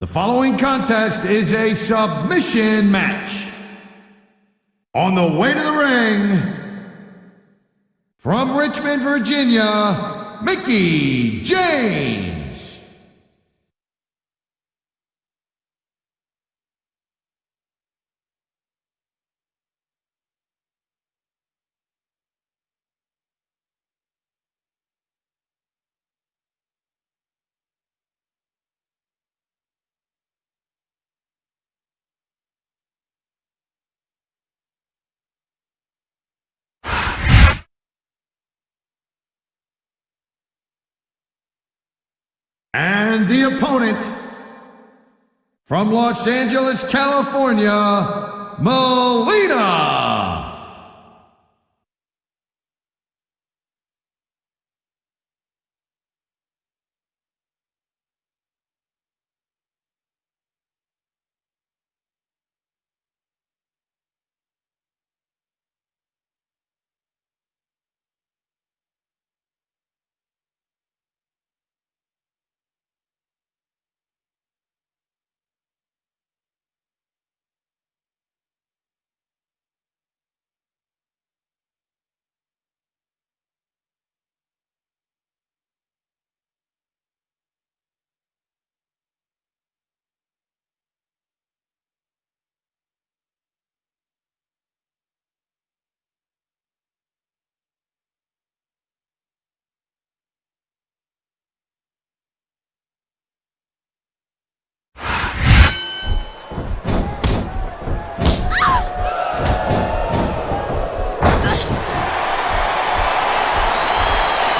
The following contest is a submission match. On the way to the ring, from Richmond, Virginia, Mickie James. And the opponent, from Los Angeles, California, Melina.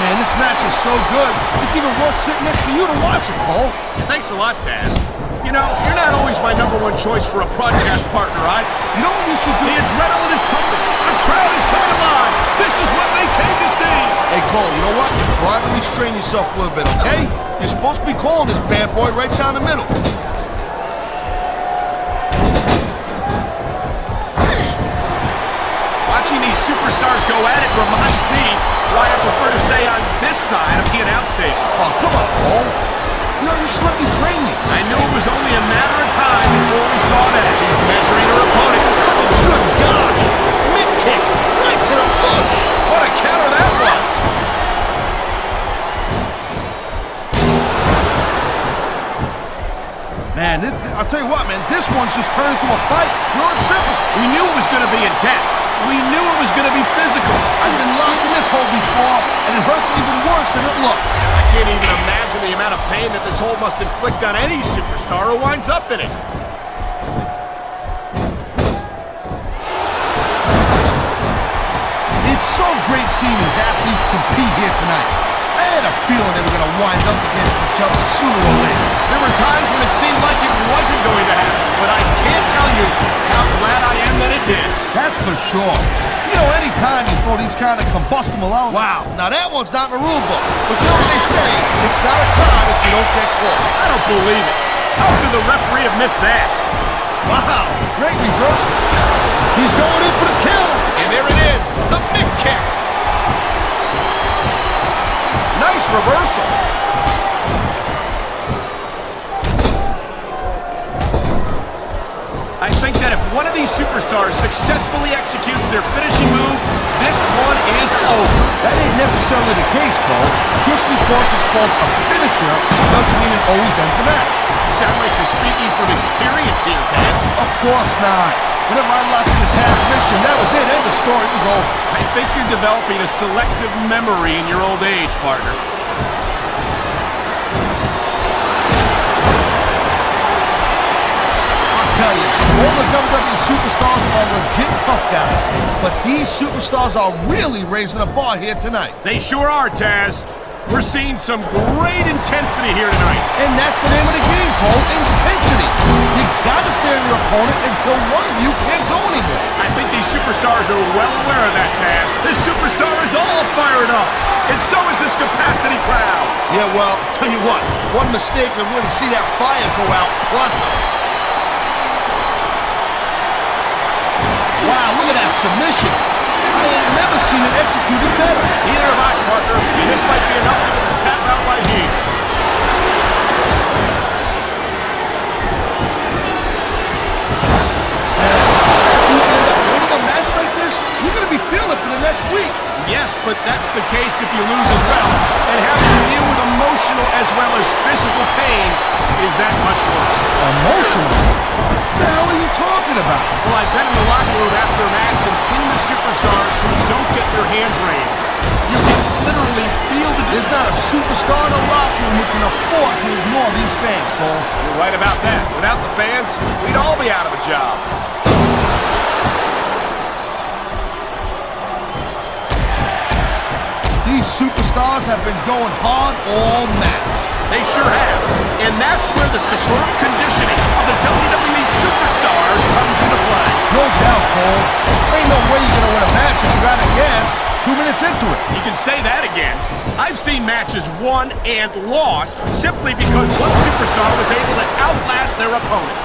Man, this match is so good, it's even worth sitting next to you to watch it, Cole. Yeah, thanks a lot, Taz. You know, you're not always my #1 choice for a broadcast partner, right? You know what you should do? The adrenaline is pumping. The crowd is coming alive. This is what they came to see. Hey, Cole, you know what? Try to restrain yourself a little bit, okay? You're supposed to be calling this bad boy right down the middle. Watching these superstars go at it reminds me why I prefer to stay on this side of the announce table. Oh, come on, Cole. You know, you should let me train you. I knew it was only a matter of time before we saw that. She's measuring her opponent. Oh, good gosh. Mid kick, right to the bush. What a counter that was. Man, I'll tell you what, man, this one's just turned into a fight. Pure and simple. We knew it was going to be intense. We knew it was going to be physical. I've been locked in this hole before, and it hurts even worse than it looks. I can't even imagine the amount of pain that this hole must inflict on any superstar who winds up in it. It's so great seeing these athletes compete here tonight. I had a feeling they were going to wind up against each other sooner or later. There were times when it seemed like it wasn't going to happen, but I can't tell you how glad I am that it did. That's for sure. You know, anytime you throw these kind of combustible elements... Wow. Now, that one's not in the rule book. But you know what they say? It's not a crime if you don't get caught. I don't believe it. How could the referee have missed that? Wow. Great reversal. He's going in for the kill. And there it is, the big kick. Nice reversal. I think that if one of these superstars successfully executes their finishing move, this one is over. That ain't necessarily the case, Cole. Just because it's called a finisher doesn't mean it always ends the match. You sound like you're speaking from experience here, Taz. Of course not. Whenever I locked in the transmission, that was it. End of story. It was over. I think you're developing a selective memory in your old age, partner. Tell you, all the WWE superstars are legit tough guys, but these superstars are really raising the bar here tonight. They sure are, Taz. We're seeing some great intensity here tonight. And that's the name of the game, Cole, intensity. You gotta stare at your opponent until one of you can't go anymore. I think these superstars are well aware of that, Taz. This superstar is all fired up, and so is this capacity crowd. Yeah, well, tell you what, one mistake and we're gonna see that fire go out pronto. Wow, look at that submission. I ain't never seen it executed better. Neither have I, partner. And this might be enough to get the tap out right here. but that's the case if you lose as well. And having to deal with emotional as well as physical pain is that much worse. Emotional? What the hell are you talking about? Well, I've been in the locker room after a match and seen the superstars who don't get their hands raised. You can literally feel the... There's not a superstar in the locker room who can afford to ignore these fans, Cole. You're right about that. Without the fans, we'd all be out of a job. These superstars have been going hard all match. They sure have. And that's where the superb conditioning of the WWE Superstars comes into play. No doubt, Cole. There ain't no way you're going to win a match if you're out of gas 2 minutes into it. You can say that again. I've seen matches won and lost simply because one superstar was able to outlast their opponent.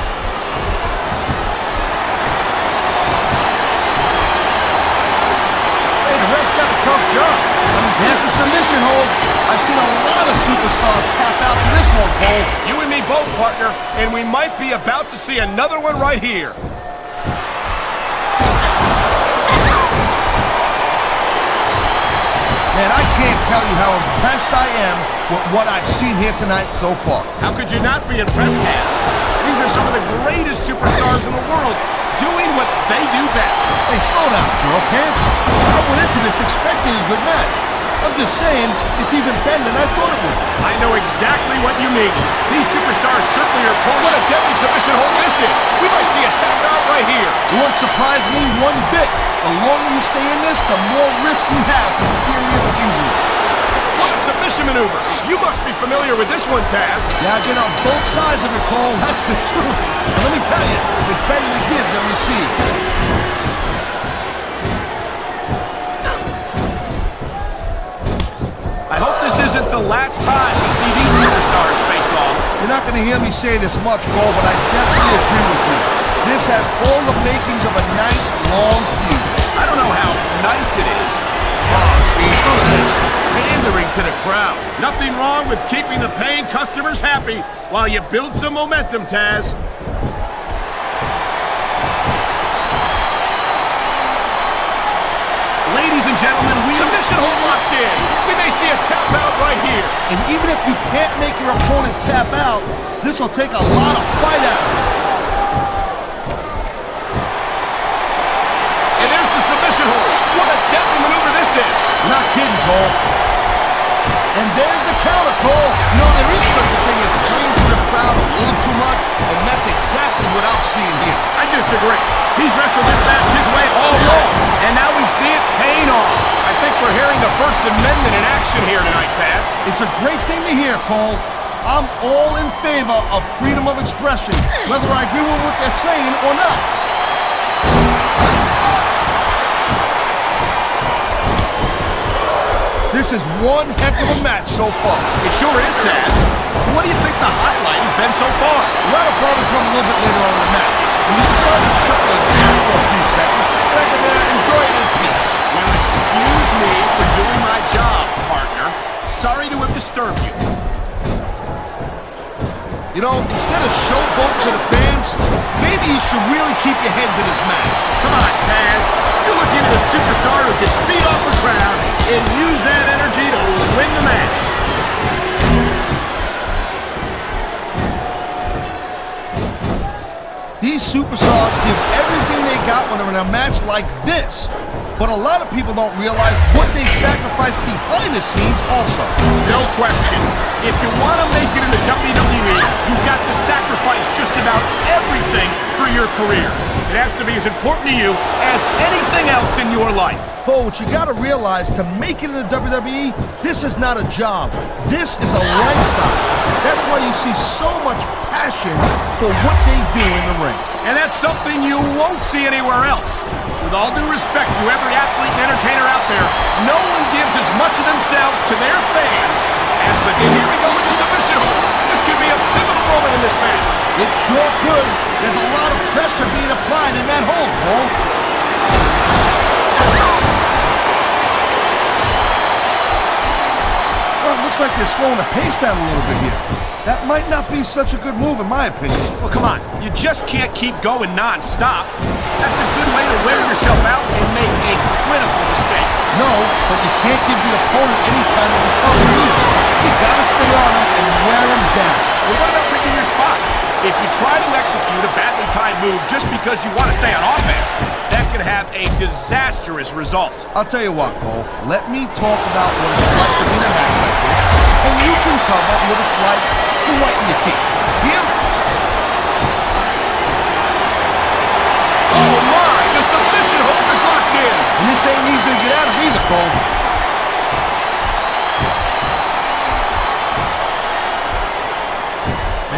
Hey, the ref's got a tough job. I mean, there's the submission hold. I've seen a lot of superstars tap out to this one, Cole. You and me both, partner, and we might be about to see another one right here. Man, I can't tell you how impressed I am with what I've seen here tonight so far. How could you not be impressed, Taz? These are some of the greatest superstars in the world doing what they do best. Hey, slow down, girl pants. I went into this expecting a good match. I'm just saying, it's even better than I thought it would. I know exactly what you mean. These superstars certainly are pulling. What a deadly submission hold this is. We might see a tap out right here. It won't surprise me one bit. The longer you stay in this, the more risk you have for serious injury. What a submission maneuver. You must be familiar with this one, Taz. Yeah, I've been on both sides of it, Cole. That's the truth. And let me tell you, it's better to give than receive. I hope this isn't the last time we see these superstars face off. You're not going to hear me say this much, Cole, but I definitely agree with you. This has all the makings of a nice, long feud. I don't know how nice it is. Oh, geez, look at this. Pandering to the crowd. Nothing wrong with keeping the paying customers happy while you build some momentum, Taz. Ladies and gentlemen, submission hold locked in. We may see a tap out right here. And even if you can't make your opponent tap out, this will take a lot of fight out of him. And there's the submission hold. What a deadly maneuver this is. Not kidding, Cole. And there's the counter, Cole. You know, there is such a thing as playing to the crowd a little too much, and that's exactly what I'm seeing here. I disagree. He's wrestled this match his way all along, and now we see it paying off. I think we're hearing the First Amendment in action here tonight, Taz. It's a great thing to hear, Cole. I'm all in favor of freedom of expression, whether I agree with what they're saying or not. This is one heck of a match so far. It sure is, Taz. What do you think the highlight has been so far? That'll probably come a little bit later on in the match. When you decide to shut me down for a few seconds, and I can enjoy it in peace. Well, excuse me for doing my job, partner. Sorry to have disturbed you. You know, instead of showboat to the fans, maybe you should really keep your head to this match. Come on, Taz. You're looking at a superstar who can feed off the crowd and use that energy to win the match. These superstars give everything they got when they're in a match like this. But a lot of people don't realize what they sacrifice behind the scenes also. No question. If you want to make it in the WWE, you've got to sacrifice just about everything for your career. It has to be as important to you as anything else in your life. Cole, what you gotta realize, to make it in the WWE, this is not a job. This is a lifestyle. That's why you see so much passion for what they do in the ring. And that's something you won't see anywhere else. With all due respect to every athlete and entertainer out there, no one gives as much of themselves to their fans as the... And here we go with the submission hold. This could be a pivotal moment in this match. It sure could. There's a lot of pressure being applied in that hold, Cole. Well, it looks like they're slowing the pace down a little bit here. That might not be such a good move, in my opinion. Well, come on. You just can't keep going non-stop. That's a good way to wear yourself out and make a critical mistake. No, but you can't give the opponent any time to recover either. You gotta stay on him and wear him down. Well, what about picking your spot? If you try to execute a badly timed move just because you want to stay on offense, that could have a disastrous result. I'll tell you what, Cole. Let me talk about what it's like to be in a match like this, and you can cover what it's like to whiten your teeth. Deal? Oh my! The submission hold is locked in! And this ain't easy to get out of either, Cole.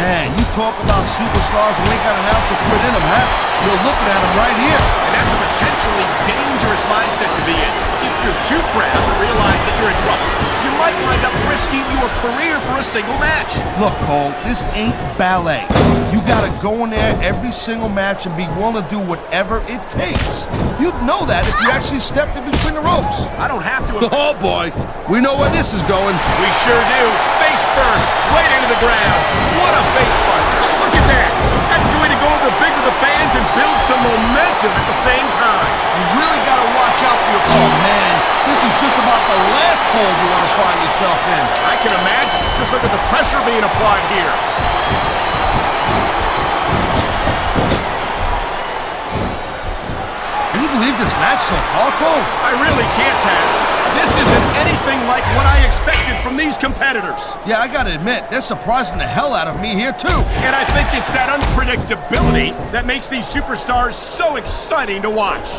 Man, you talk about superstars who ain't got an ounce of quit in them, huh? You're looking at them right here. And that's a potentially dangerous mindset to be in. If you're too proud to realize that you're in trouble, you might wind up risking your career for a single match. Look, Cole, this ain't ballet. You gotta go in there every single match and be willing to do whatever it takes. You'd know that if you actually stepped in between the ropes. I don't have to. Oh, boy. We know where this is going. We sure do. Face first, right into the ground. What a face buster. Look at that. That's going to go over the big of the fans and build some momentum at the same time. You really gotta watch out for your call, man. This is just about the last hole you want to find yourself in. I can imagine. Just look at the pressure being applied here. Can you believe this match so far, Cole? I really can't, Taz. This isn't anything like what I expected from these competitors. Yeah, I gotta admit, they're surprising the hell out of me here, too. And I think it's that unpredictability that makes these superstars so exciting to watch.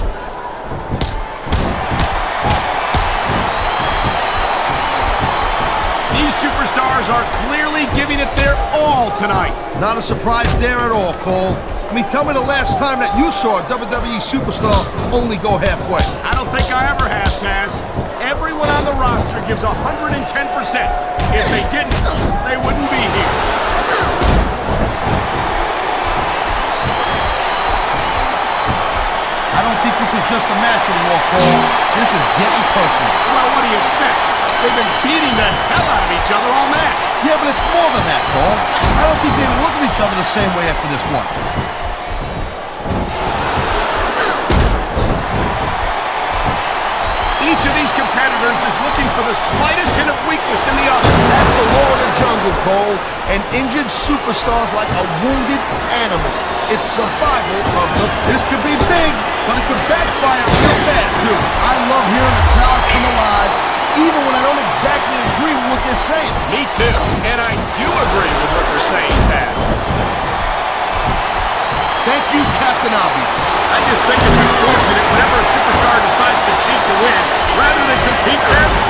These superstars are clearly giving it their all tonight. Not a surprise there at all, Cole. I mean, tell me the last time that you saw a WWE superstar only go halfway. I don't think I ever have, Taz. Everyone on the roster gives 110%. If they didn't, they wouldn't be here. I don't think this is just a match anymore, Cole. This is getting personal. Well, what do you expect? They've been beating the hell out of each other all match. Yeah, but it's more than that, Cole. I don't think they look at each other the same way after this one. Each of these competitors is looking for the slightest hint of weakness in the other. That's the law of the jungle, Cole. An injured superstar's like a wounded animal. It's survival of the... This could be big, but it could backfire real bad, too. I love hearing the crowd come alive, even when I don't exactly agree with what they're saying. Me too. And I do agree with what they're saying, Taz. Thank you, Captain Obvious. I just think it's unfortunate whenever a superstar decides to cheat to win, rather than compete fairly.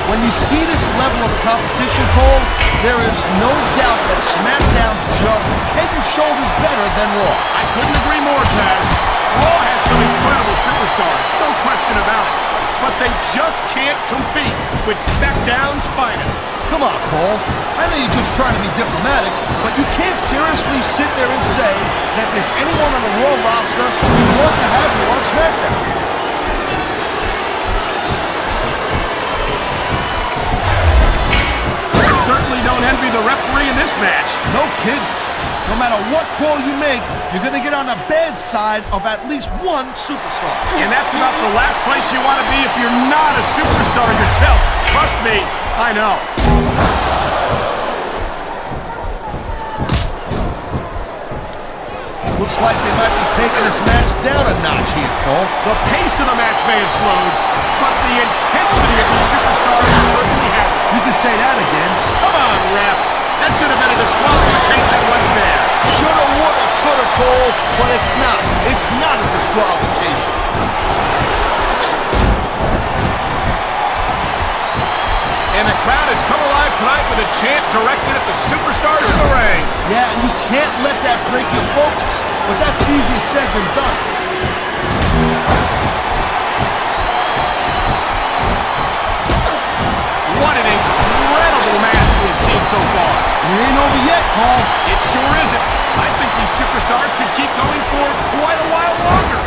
When you see this level of competition, Cole, there is no doubt that SmackDown's just head and shoulders better than Raw. I couldn't agree more, Taz. Raw has some incredible superstars, no question about it. But they just can't compete with SmackDown's finest. Come on, Cole. I know you're just trying to be diplomatic, but you can't seriously sit there and say that there's anyone on the Raw roster you want to have here on SmackDown. I certainly don't envy the referee in this match. No kidding. No matter what call you make, you're going to get on the bad side of at least one superstar. And that's about the last place you want to be if you're not a superstar yourself. Trust me, I know. Looks like they might be taking this match down a notch here, Cole. The pace of the match may have slowed, but the intensity of these superstars certainly hasn't. You can say that again. Come on, ref. That should have been a disqualification right there. Shoulda, woulda, coulda, Cole, but it's not. It's not a disqualification. And the crowd has come alive tonight with a chant directed at the superstars in the ring. Yeah, and you can't let that break your focus, but that's easier said than done. What an incredible match we've seen so far. It ain't over yet, Cole. It sure isn't. I think these superstars could keep going for quite a while longer.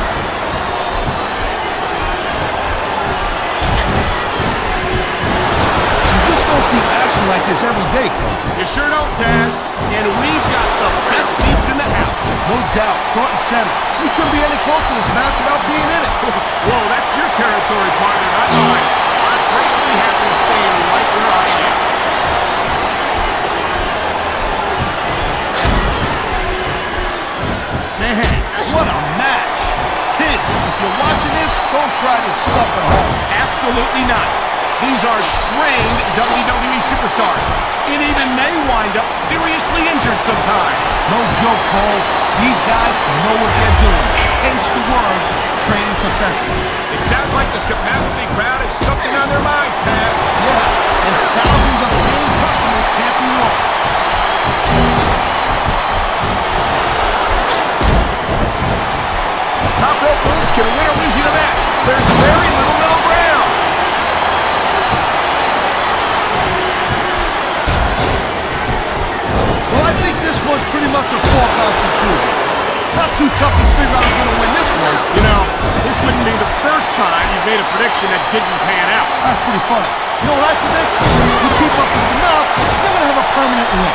You just don't see action like this every day, Cole. You sure don't, Taz. And we've got the best seats in the house. No doubt, front and center. We couldn't be any closer to this match without being in it. Whoa, that's your territory, partner, not mine. I'm perfectly happy staying right where I am. Man, what a match. Kids, if you're watching this, don't try this stuff at home. Absolutely not. These are trained WWE superstars, and even they wind up seriously injured sometimes. No joke, Cole. These guys know what they're doing. Hence the word, trained professional. It sounds like this capacity crowd is something on their minds, Taz. Yeah, and thousands of paying customers can't be wrong. Top rope moves can win or lose you the match. There's very little middle ground. Well, I think this one's pretty much a foregone conclusion. Not too tough to figure out who's going to win this one. You know, this wouldn't be the first time you've made a prediction that didn't pan out. That's pretty funny. You know what I predict? You keep up with your mouth, they're going to have a permanent win.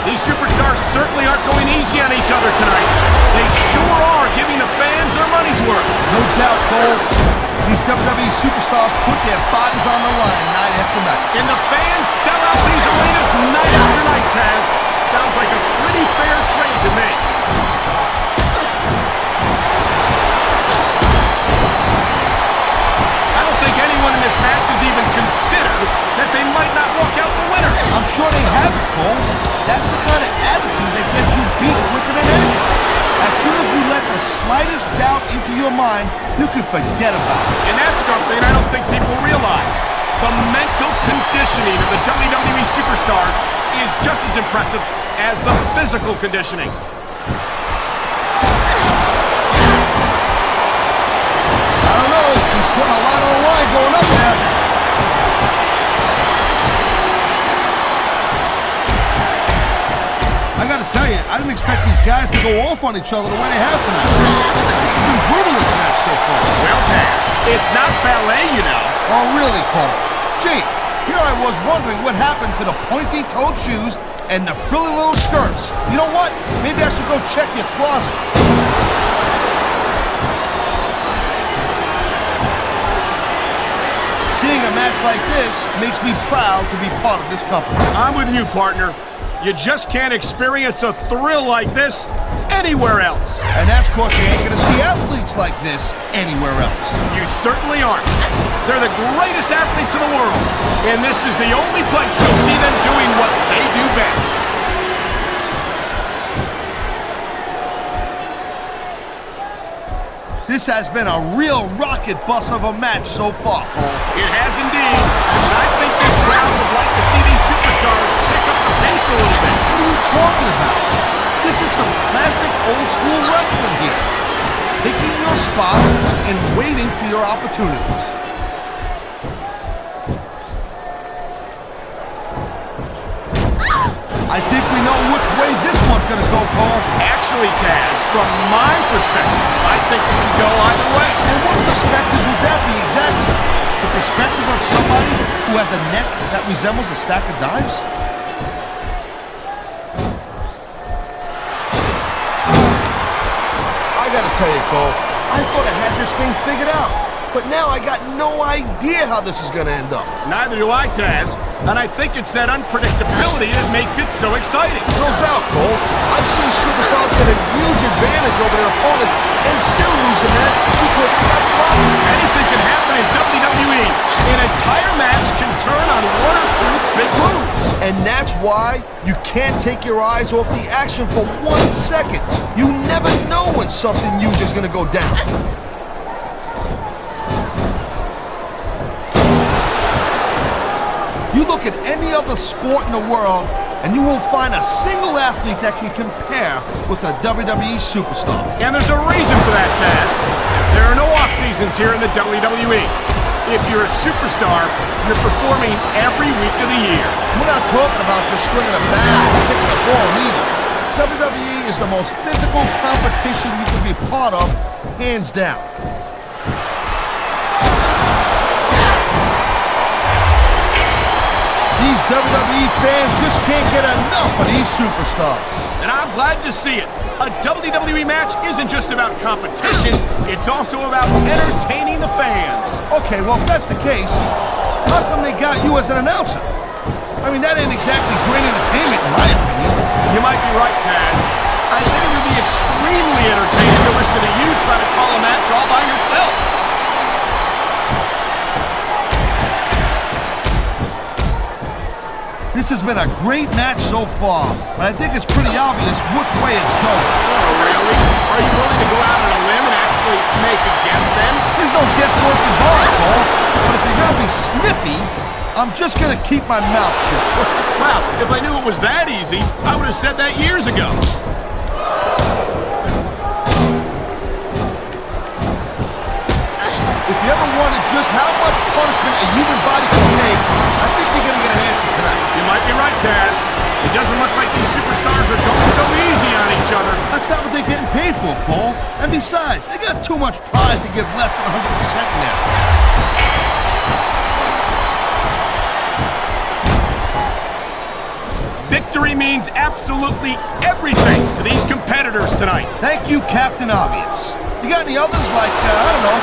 These superstars certainly aren't going easy on each other tonight. They sure are giving the fans their money's worth. No doubt, Cole. These WWE superstars put their bodies on the line night after night. And the fans sell out these arenas night after night, Taz. Sounds like a pretty fair trade to me. I don't think anyone in this match has even considered that they might not walk out the winner. I'm sure they have it, Cole. That's the kind of attitude that gets you beat quicker than anything. As soon as you let the slightest doubt into your mind, you can forget about it. And that's something I don't think people realize. The mental conditioning of the WWE superstars is just as impressive as the physical conditioning. I don't know. He's putting a lot on the line going up there. I gotta tell you, I didn't expect these guys to go off on each other the way they have tonight. This has been brutal, this match so far. Well, Taz, it's not ballet, you know. Oh, really, Cole? Gee, here I was wondering what happened to the pointy-toed shoes and the frilly little skirts. You know what? Maybe I should go check your closet. Seeing a match like this makes me proud to be part of this company. I'm with you, partner. You just can't experience a thrill like this anywhere else. And that's because you ain't gonna see athletes like this anywhere else. You certainly aren't. They're the greatest athletes in the world, and this is the only place you'll see them doing what they do best. This has been a real rocket bus of a match so far, Cole. It has indeed, and I think this crowd would like to see these superstars pick up the pace a little bit. What are you talking about? This is some classic old-school wrestling here. Picking your spots and waiting for your opportunities. I think we know which way this one's gonna go, Cole. Actually, Taz, from my perspective, I think it could go either way. And what perspective would that be exactly? The perspective of somebody who has a neck that resembles a stack of dimes? I gotta tell you, Cole, I thought I had this thing figured out. But now I got no idea how this is gonna end up. Neither do I, Taz. And I think it's that unpredictability that makes it so exciting. No doubt, Cole. I've seen superstars get a huge advantage over their opponents and still lose the match because they got sloppy. Anything can happen in WWE. An entire match can turn on one or two big moves. And that's why you can't take your eyes off the action for 1 second. You never know when something huge is gonna go down. You look at any other sport in the world, and you won't find a single athlete that can compare with a WWE superstar. And there's a reason for that, Taz. There are no off-seasons here in the WWE. If you're a superstar, you're performing every week of the year. We're not talking about just swinging a bat or kicking a ball either. WWE is the most physical competition you can be part of, hands down. These WWE fans just can't get enough of these superstars. And I'm glad to see it. A WWE match isn't just about competition, it's also about entertaining the fans. Okay, well, if that's the case, how come they got you as an announcer? I mean, that ain't exactly great entertainment, in my opinion. You might be right, Taz. I think it would be extremely entertaining to listen to you try to call a match all by yourself. This has been a great match so far, but I think it's pretty obvious which way it's going. Oh, really? Are you willing to go out on a limb and actually make a guess then? There's no guesswork involved, Cole. But if you're gonna be snippy, I'm just gonna keep my mouth shut. Wow, if I knew it was that easy, I would have said that years ago. If you ever wondered just how much punishment a human body can take, I think you're gonna get an answer tonight. You might be right, Taz. It doesn't look like these superstars are going to go easy on each other. That's not what they're getting paid for, Cole. And besides, they got too much pride to give less than 100% in there. Victory means absolutely everything to these competitors tonight. Thank you, Captain Obvious. You got any others like, I don't know,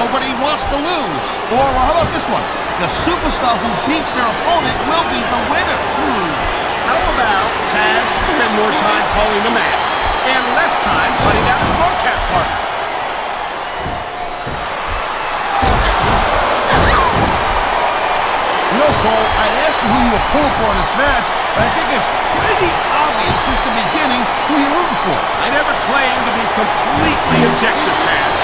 nobody wants to lose? Or how about this one? The superstar who beats their opponent will be the winner. How about Taz should spend more time calling the match and less time cutting out his broadcast partner? You know, Cole, I'd ask you who you were pulling for in this match, but I think it's pretty obvious since the beginning who you're rooting for. I never claimed to be completely objective, Taz.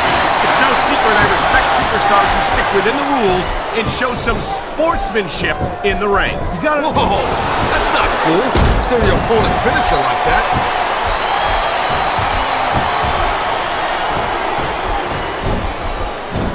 It's no secret I respect superstars who stick within the rules and show some sportsmanship in the ring. You gotta... Whoa, that's not cool. Saying your opponent's finisher like that.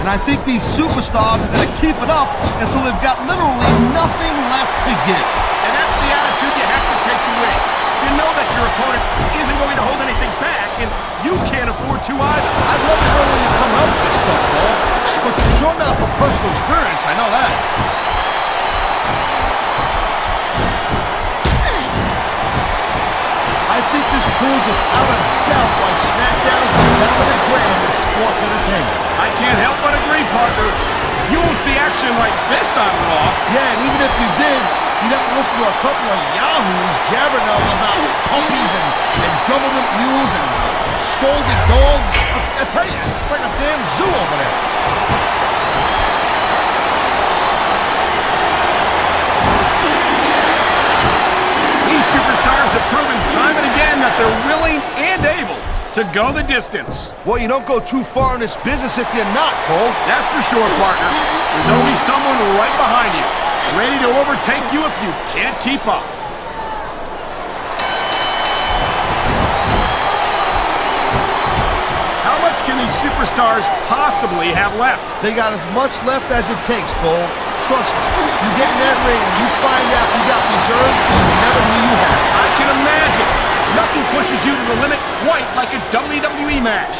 And I think these superstars are gonna keep it up until they've got literally nothing left to give. And that's the attitude you have to take to win. You know that your opponent isn't going to hold anything back, and you can't afford to either. I'd love to know where you come up with this stuff, Cole. Because it's sure not for personal experience, I know that. I think this proves without a doubt why Smackdown is the dominant brand in sports entertainment. I can't help but agree, partner. You won't see action like this on Raw. Yeah, and even if you did, you'd have to listen to a couple of yahoos jabbering about puppies and government mules and scolded dogs. I tell you, it's like a damn zoo over there. These superstars have proven time and again that they're willing and able to go the distance. Well, you don't go too far in this business if you're not, Cole. That's for sure, partner. There's always someone right behind you, ready to overtake you if you can't keep up. How much can these superstars possibly have left? They got as much left as it takes, Cole. Trust me. You get in that ring and you find out you got reserves you never knew you had. I can imagine. Nothing pushes you to the limit quite like a WWE match.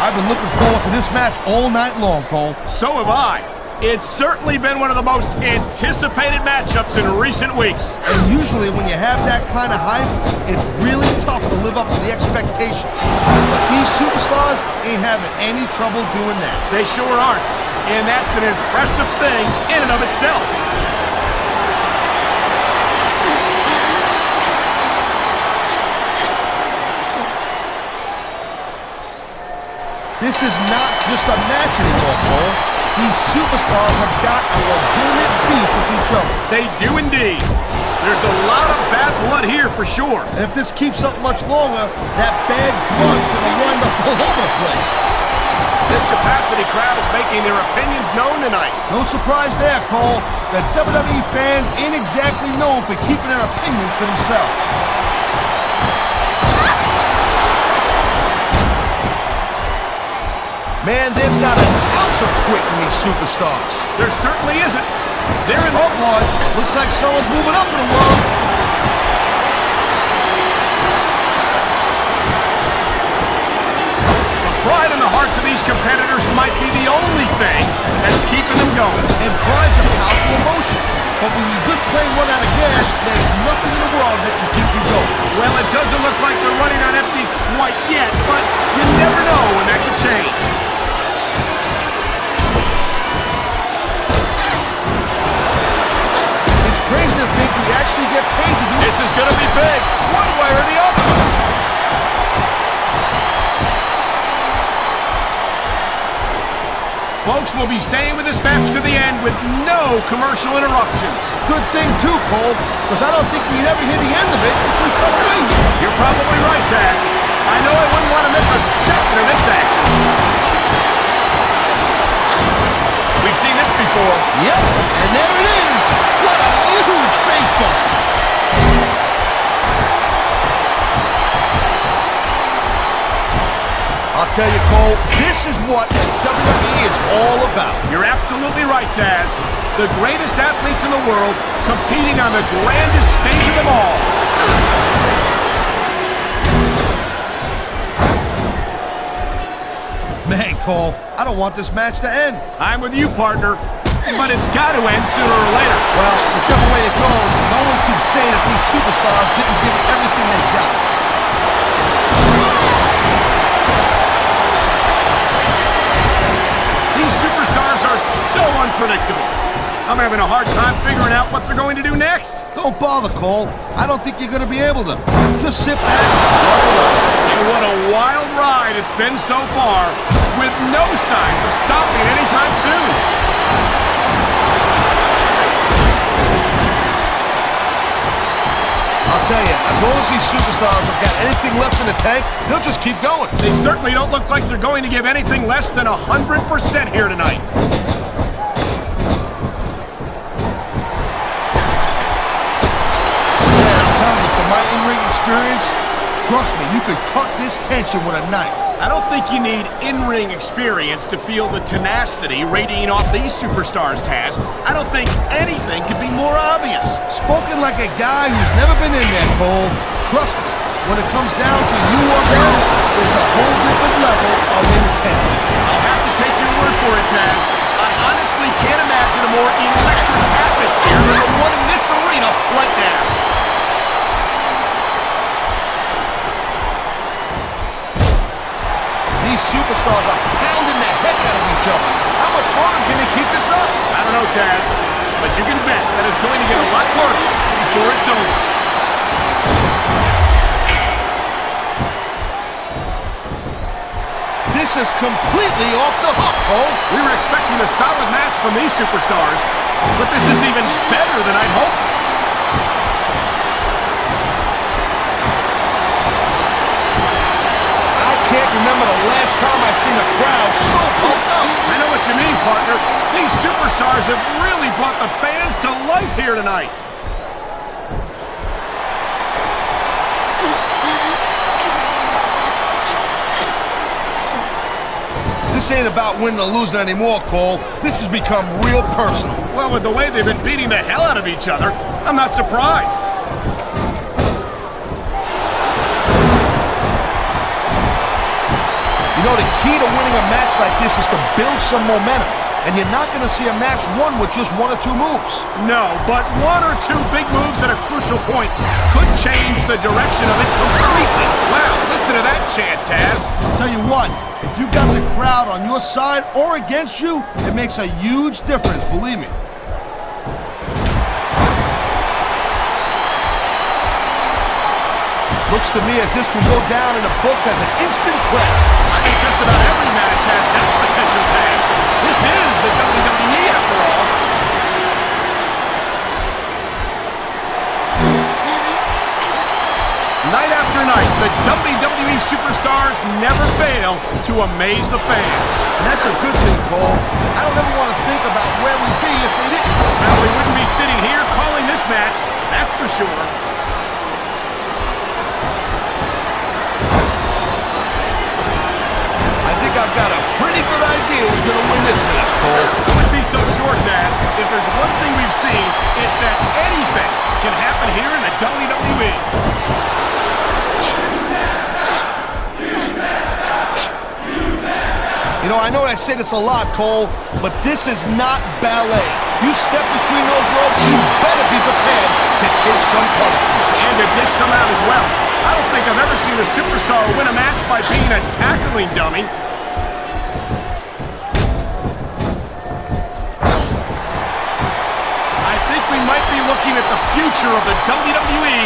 I've been looking forward to this match all night long, Cole. So have I. It's certainly been one of the most anticipated matchups in recent weeks. And usually when you have that kind of hype, it's really tough to live up to the expectations. But these superstars ain't having any trouble doing that. They sure aren't. And that's an impressive thing in and of itself. This is not just a match anymore, Cole. These superstars have got a legitimate beef with each other. They do indeed. There's a lot of bad blood here for sure. And if this keeps up much longer, that bad blood's gonna wind up all over the place. This capacity crowd is making their opinions known tonight. No surprise there, Cole. The WWE fans ain't exactly known for keeping their opinions to themselves. Man, there's not an ounce of quit in these superstars. There certainly isn't. They're in Oh boy, looks like someone's moving up in the world. pride in the hearts of these competitors might be the only thing that's keeping them going. And pride's a powerful emotion. But when you just plain run out of gas, there's nothing in the world that can keep you going. Well, it doesn't look like they're running on empty quite yet, but you never know when that could change. It's crazy to think we actually get paid to do This is going to be big, one way or the other. Folks, will be staying with this match to the end with no commercial interruptions. Good thing, too, Cole, because I don't think we'd ever hear the end of it if we cut away here. You're probably right, Taz. I know I wouldn't want to miss a second of this action. We've seen this before. Yep, and there it is. What a huge face buster. I'll tell you, Cole, this is what WWE is all about. You're absolutely right, Taz. The greatest athletes in the world competing on the grandest stage of them all. Man, Cole, I don't want this match to end. I'm with you, partner, but it's got to end sooner or later. Well, whichever way it goes, no one can say that these superstars didn't give it everything they got. These superstars are so unpredictable. I'm having a hard time figuring out what they're going to do next. Don't bother, Cole. I don't think you're going to be able to. Just sit back and enjoy the ride. And what a wild ride it's been so far, with no signs of stopping anytime soon. I'll tell you, as long as these superstars have got anything left in the tank, they'll just keep going. They certainly don't look like they're going to give anything less than 100% here tonight. Man, I'm telling you, from my in-ring experience, trust me, you could cut this tension with a knife. I don't think you need in-ring experience to feel the tenacity radiating off these superstars, Taz. I don't think anything could be more obvious. Spoken like a guy who's never been in there, Cole. Trust me, when it comes down to you or them, it's a whole different level of intensity. I'll have to take your word for it, Taz. I honestly can't imagine a more electric atmosphere than the one in this arena right now. These superstars are pounding the heck out of each other. How much longer can they keep this up? I don't know, Taz, but you can bet that it's going to get a lot worse before it's over. This is completely off the hook, Cole. We were expecting a solid match from these superstars, but this is even better than I'd hoped. I can't remember the last time I've seen a crowd so pumped up. I know what you mean, partner. These superstars have really brought the fans to life here tonight. This ain't about winning or losing anymore, Cole. This has become real personal. Well, with the way they've been beating the hell out of each other, I'm not surprised. You know, the key to winning a match like this is to build some momentum. And you're not going to see a match won with just one or two moves. No, but one or two big moves at a crucial point could change the direction of it completely. Wow, listen to that chant, Taz. I'll tell you what, if you got the crowd on your side or against you, it makes a huge difference, believe me. Looks to me as this can go down in the books as an instant classic. I think just about every match has that potential, Taz. This is the WWE after all. Night after night, the WWE superstars never fail to amaze the fans. And that's a good thing, Cole. I don't ever want to think about where we'd be if they didn't. Well, we wouldn't be sitting here calling this match, that's for sure. I think I've got a pretty good idea who's going to win this match, Cole. I wouldn't be so sure, Taz. If there's one thing we've seen, it's that anything can happen here in the WWE. You know, I know I say this a lot, Cole, but this is not ballet. You step between those ropes, you better be prepared to take some punishment. And to dish some out as well. I don't think I've ever seen a superstar win a match by being a tackling dummy. I think we might be looking at the future of the WWE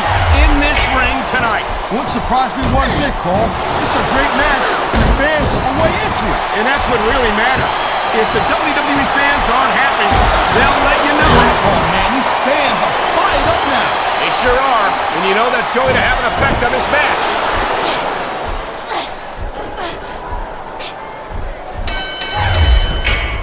in this ring tonight. Wouldn't surprise me one bit, Cole. This is a great match, and the fans are way into it. And that's what really matters. If the WWE fans aren't happy, they'll let you know. Oh, man, these fans are fired up now. They sure are, and you know that's going to have an effect on this match.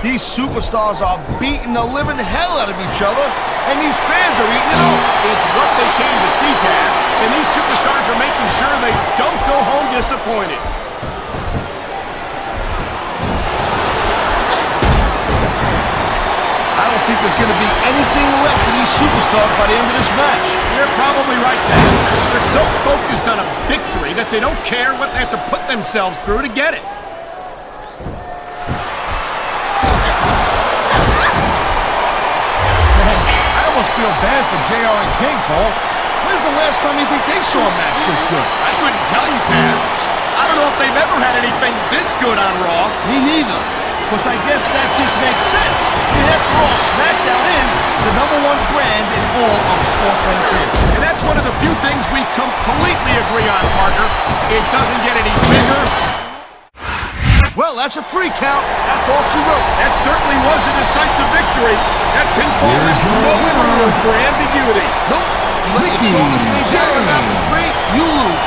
These superstars are beating the living hell out of each other, and these fans are eating it up. It's what they came to see, Taz, and these superstars are making sure they don't go home disappointed. I don't think there's going to be anything left for these superstars by the end of this match. You're probably right, Taz. They're so focused on a victory that they don't care what they have to put themselves through to get it. Man, I almost feel bad for JR and King, Cole. When's the last time you think they saw a match this good? I couldn't tell you, Taz. I don't know if they've ever had anything this good on Raw. Me neither. Because I guess that just makes sense. I mean, after all, Smackdown is the #1 brand in all of sports entertainment. And that's one of the few things we completely agree on, partner. It doesn't get any bigger. Well, that's a 3 count. That's all she wrote. That certainly was a decisive victory. That pinfall Here's is your no winner. room for ambiguity. Nope. You let your Mickie phone say 0 and after 3, you lose.